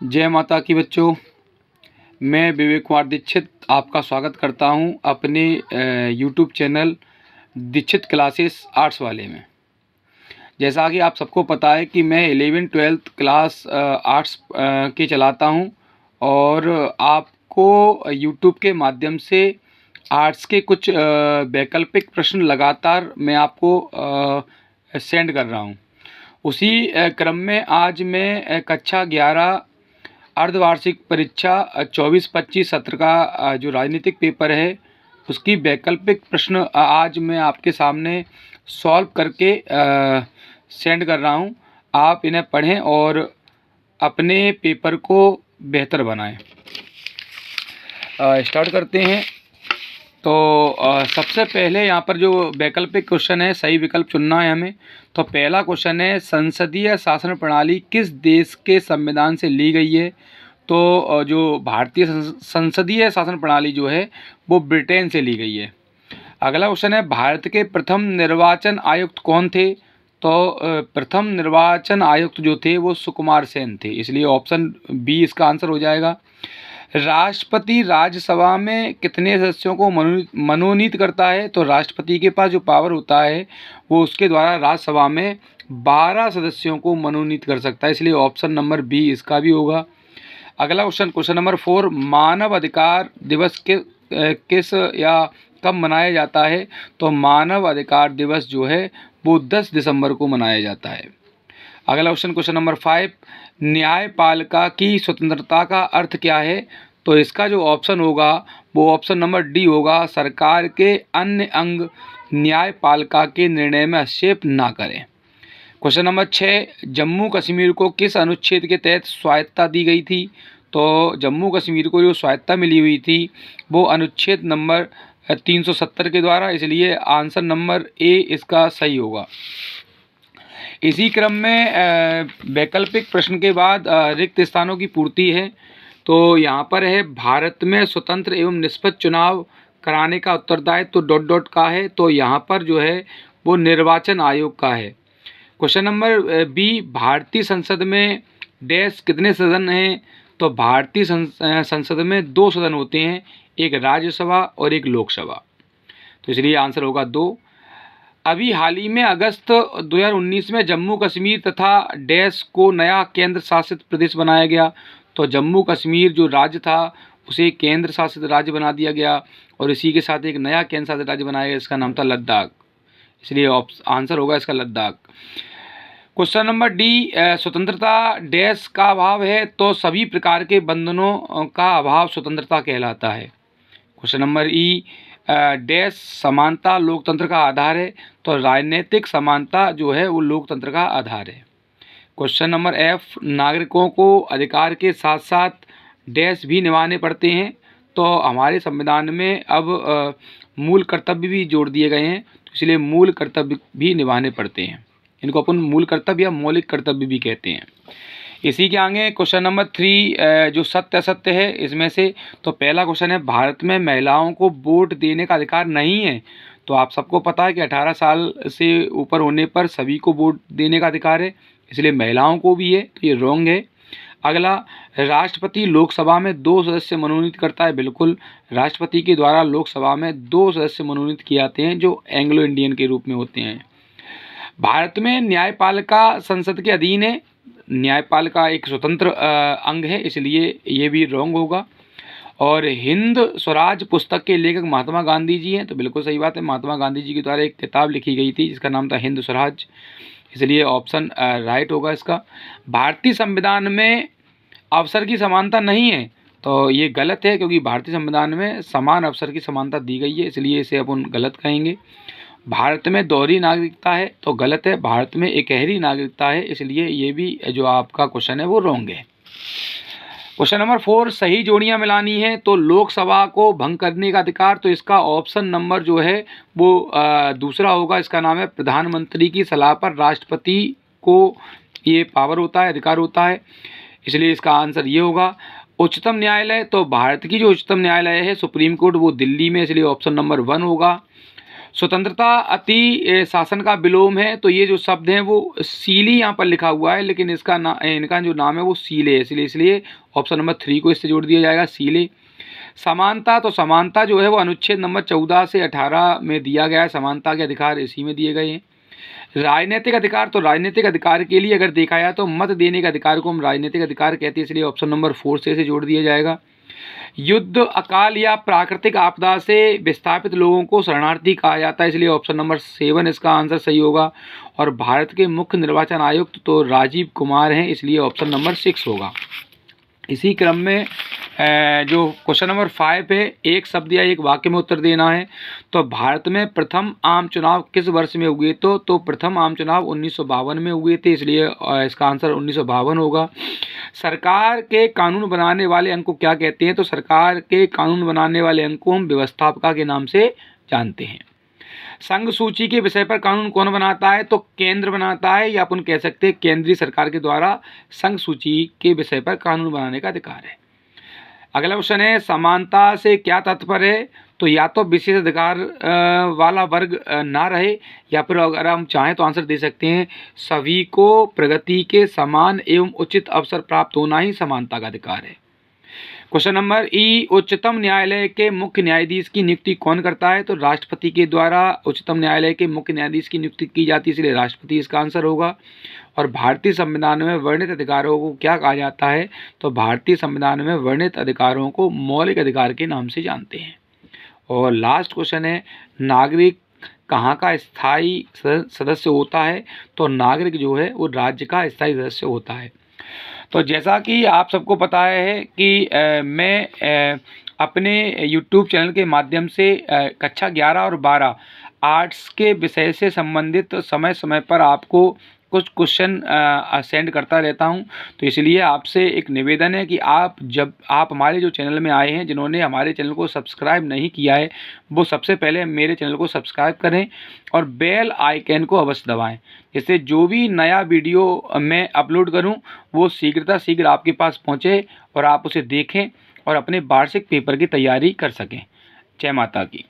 जय माता की बच्चों। मैं विवेक कुमार दीक्षित आपका स्वागत करता हूं अपने YouTube channel Dixit classes arts वाले में। जैसा कि आप सबको पता है कि मैं 11th-12th क्लास आर्ट्स के चलाता हूं और आपको यूट्यूब के माध्यम से आर्ट्स के कुछ वैकल्पिक प्रश्न लगातार मैं आपको सेंड कर रहा हूं। उसी क्रम में आज मैं कक्षा 11 अर्धवार्षिक परीक्षा 24-25 सत्र का जो राजनीतिक पेपर है उसकी वैकल्पिक प्रश्न आज मैं आपके सामने सॉल्व करके सेंड कर रहा हूं। आप इन्हें पढ़ें और अपने पेपर को बेहतर बनाएं। स्टार्ट करते हैं। तो सबसे पहले यहाँ पर जो वैकल्पिक क्वेश्चन है, सही विकल्प चुनना है हमें। तो पहला क्वेश्चन है, संसदीय शासन प्रणाली किस देश के संविधान से ली गई है? तो जो भारतीय संसदीय शासन प्रणाली जो है वो ब्रिटेन से ली गई है। अगला क्वेश्चन है, भारत के प्रथम निर्वाचन आयुक्त कौन थे? तो प्रथम निर्वाचन आयुक्त जो थे वो सुकुमार सेन थे, इसलिए ऑप्शन बी इसका आंसर हो जाएगा। राष्ट्रपति राज्यसभा में कितने सदस्यों को मनोनीत करता है? तो राष्ट्रपति के पास जो पावर होता है वो उसके द्वारा राज्यसभा में 12 सदस्यों को मनोनीत कर सकता है, इसलिए ऑप्शन नंबर बी इसका भी होगा। अगला क्वेश्चन नंबर 4, मानव अधिकार दिवस किस या कब मनाया जाता है? तो मानव अधिकार दिवस जो है वो 10 दिसंबर को मनाया जाता है। अगला क्वेश्चन नंबर 5, न्यायपालिका की स्वतंत्रता का अर्थ क्या है? तो इसका जो ऑप्शन होगा वो ऑप्शन नंबर डी होगा, सरकार के अन्य अंग न्यायपालिका के निर्णय में हस्तक्षेप ना करें। क्वेश्चन नंबर 6, जम्मू कश्मीर को किस अनुच्छेद के तहत स्वायत्तता दी गई थी? तो जम्मू कश्मीर को जो स्वायत्तता मिली हुई थी वो अनुच्छेद नंबर 370 के द्वारा, इसलिए आंसर नंबर ए इसका सही होगा। इसी क्रम में वैकल्पिक प्रश्न के बाद रिक्त स्थानों की पूर्ति है। तो यहाँ पर है, भारत में स्वतंत्र एवं निष्पक्ष चुनाव कराने का उत्तरदायित्व डॉट का है। तो यहाँ पर जो है वो निर्वाचन आयोग का है। क्वेश्चन नंबर बी, भारतीय संसद में डैश कितने सदन हैं? तो भारतीय संसद में 2 सदन होते हैं, एक राज्यसभा और एक लोकसभा, तो इसलिए आंसर होगा 2। अभी हाल ही में अगस्त 2019 में जम्मू कश्मीर तथा डैश को नया केंद्र शासित प्रदेश बनाया गया। तो जम्मू कश्मीर जो राज्य था उसे केंद्र शासित राज्य बना दिया गया और इसी के साथ एक नया केंद्र शासित राज्य बनाया गया, इसका नाम था लद्दाख, इसलिए आंसर होगा इसका लद्दाख। क्वेश्चन नंबर डी, स्वतंत्रता डैश का अभाव है? तो सभी प्रकार के बंधनों का अभाव स्वतंत्रता कहलाता है। क्वेश्चन नंबर ई, डैश समानता लोकतंत्र का आधार है? तो राजनीतिक समानता जो है वो लोकतंत्र का आधार है। क्वेश्चन नंबर एफ, नागरिकों को अधिकार के साथ साथ डैश भी निभाने पड़ते हैं? तो हमारे संविधान में अब मूल कर्तव्य भी जोड़ दिए गए हैं, तो इसलिए मूल कर्तव्य भी निभाने पड़ते हैं। इनको अपन मूल कर्तव्य या मौलिक कर्तव्य भी कहते हैं। इसी के आगे क्वेश्चन नंबर 3 जो सत्य असत्य है इसमें से, तो पहला क्वेश्चन है, भारत में महिलाओं को वोट देने का अधिकार नहीं है? तो आप सबको पता है कि 18 साल से ऊपर होने पर सभी को वोट देने का अधिकार है, इसलिए महिलाओं को भी है, तो ये रॉन्ग है। अगला, राष्ट्रपति लोकसभा में 2 सदस्य मनोनीत करता है? बिल्कुल, राष्ट्रपति के द्वारा लोकसभा में 2 सदस्य मनोनीत किए जाते हैं जो एंग्लो इंडियन के रूप में होते हैं। भारत में न्यायपालिका संसद के अधीन है? न्यायपालिका एक स्वतंत्र अंग है, इसलिए ये भी रॉन्ग होगा। और हिंद स्वराज पुस्तक के लेखक महात्मा गांधी जी हैं? तो बिल्कुल सही बात है, महात्मा गांधी जी के द्वारा एक किताब लिखी गई थी जिसका नाम था हिंद स्वराज, इसलिए ऑप्शन राइट होगा इसका। भारतीय संविधान में अवसर की समानता नहीं है? तो ये गलत है, क्योंकि भारतीय संविधान में समान अवसर की समानता दी गई है, इसलिए इसे अपन गलत कहेंगे। भारत में दोहरी नागरिकता है? तो गलत है, भारत में एकहरी नागरिकता है, इसलिए ये भी जो आपका क्वेश्चन है वो रॉन्ग है। क्वेश्चन नंबर 4, सही जोड़ियां मिलानी है तो लोकसभा को भंग करने का अधिकार? तो इसका ऑप्शन नंबर जो है वो दूसरा होगा, इसका नाम है प्रधानमंत्री की सलाह पर राष्ट्रपति को ये पावर होता है, अधिकार होता है, इसलिए इसका आंसर ये होगा। उच्चतम न्यायालय, तो भारत की जो उच्चतम न्यायालय है सुप्रीम कोर्ट वो दिल्ली में, इसलिए ऑप्शन नंबर 1 होगा। स्वतंत्रता अति शासन का विलोम है, तो ये जो शब्द हैं वो सीली यहाँ पर लिखा हुआ है, लेकिन इनका जो नाम है वो सीले है, इसलिए ऑप्शन नंबर 3 को इससे जोड़ दिया जाएगा, सीले। समानता, तो समानता जो है वो अनुच्छेद नंबर 14 से 18 में दिया गया है, समानता के अधिकार इसी में दिए गए हैं। राजनीतिक अधिकार, तो राजनीतिक अधिकार के लिए अगर देखा जाए तो मत देने के अधिकार को हम राजनीतिक अधिकार कहते हैं, इसलिए ऑप्शन नंबर 4 से इसे जोड़ दिया जाएगा। युद्ध, अकाल या प्राकृतिक आपदा से विस्थापित लोगों को शरणार्थी कहा जाता है, इसलिए ऑप्शन नंबर 7 इसका आंसर सही होगा। और भारत के मुख्य निर्वाचन आयुक्त तो राजीव कुमार हैं, इसलिए ऑप्शन नंबर 6 होगा। इसी क्रम में जो क्वेश्चन नंबर 5 है, एक शब्द या एक वाक्य में उत्तर देना है। तो भारत में प्रथम आम चुनाव किस वर्ष में हुए? तो प्रथम आम चुनाव 1952 में हुए थे, इसलिए इसका आंसर 1952 होगा। सरकार के कानून बनाने वाले अंग को क्या कहते हैं? तो सरकार के कानून बनाने वाले अंग को हम व्यवस्थापिका के नाम से जानते हैं। संघ सूची के विषय पर कानून कौन बनाता है? तो केंद्र बनाता है, या अपन कह सकते हैं केंद्रीय सरकार के द्वारा संघ सूची के विषय पर कानून बनाने का अधिकार है। अगला क्वेश्चन है, समानता से क्या तात्पर्य है? तो या तो विशेष अधिकार वाला वर्ग ना रहे, या फिर अगर हम चाहें तो आंसर दे सकते हैं सभी को प्रगति के समान एवं उचित अवसर प्राप्त होना ही समानता का अधिकार है। क्वेश्चन नंबर ई, उच्चतम न्यायालय के मुख्य न्यायाधीश की नियुक्ति कौन करता है? तो राष्ट्रपति के द्वारा उच्चतम न्यायालय के मुख्य न्यायाधीश की नियुक्ति की जाती है, इसलिए राष्ट्रपति इसका आंसर होगा। और भारतीय संविधान में वर्णित अधिकारों को क्या कहा जाता है? तो भारतीय संविधान में वर्णित अधिकारों को मौलिक अधिकार के नाम से जानते हैं। और लास्ट क्वेश्चन है, नागरिक कहाँ का स्थायी सदस्य होता है? तो नागरिक जो है वो राज्य का स्थायी सदस्य होता है। तो जैसा कि आप सबको पता है कि मैं अपने YouTube चैनल के माध्यम से कक्षा 11 और 12 आर्ट्स के विषय से संबंधित समय समय पर आपको कुछ क्वेश्चन सेंड करता रहता हूं। तो इसलिए आपसे एक निवेदन है कि जब आप हमारे जो चैनल में आए हैं, जिन्होंने हमारे चैनल को सब्सक्राइब नहीं किया है, वो सबसे पहले मेरे चैनल को सब्सक्राइब करें और बेल आइकन को अवश्य दबाएं, जिससे जो भी नया वीडियो मैं अपलोड करूं वो शीघ्र आपके पास पहुंचे और आप उसे देखें और अपने वार्षिक पेपर की तैयारी कर सकें। जय माता की।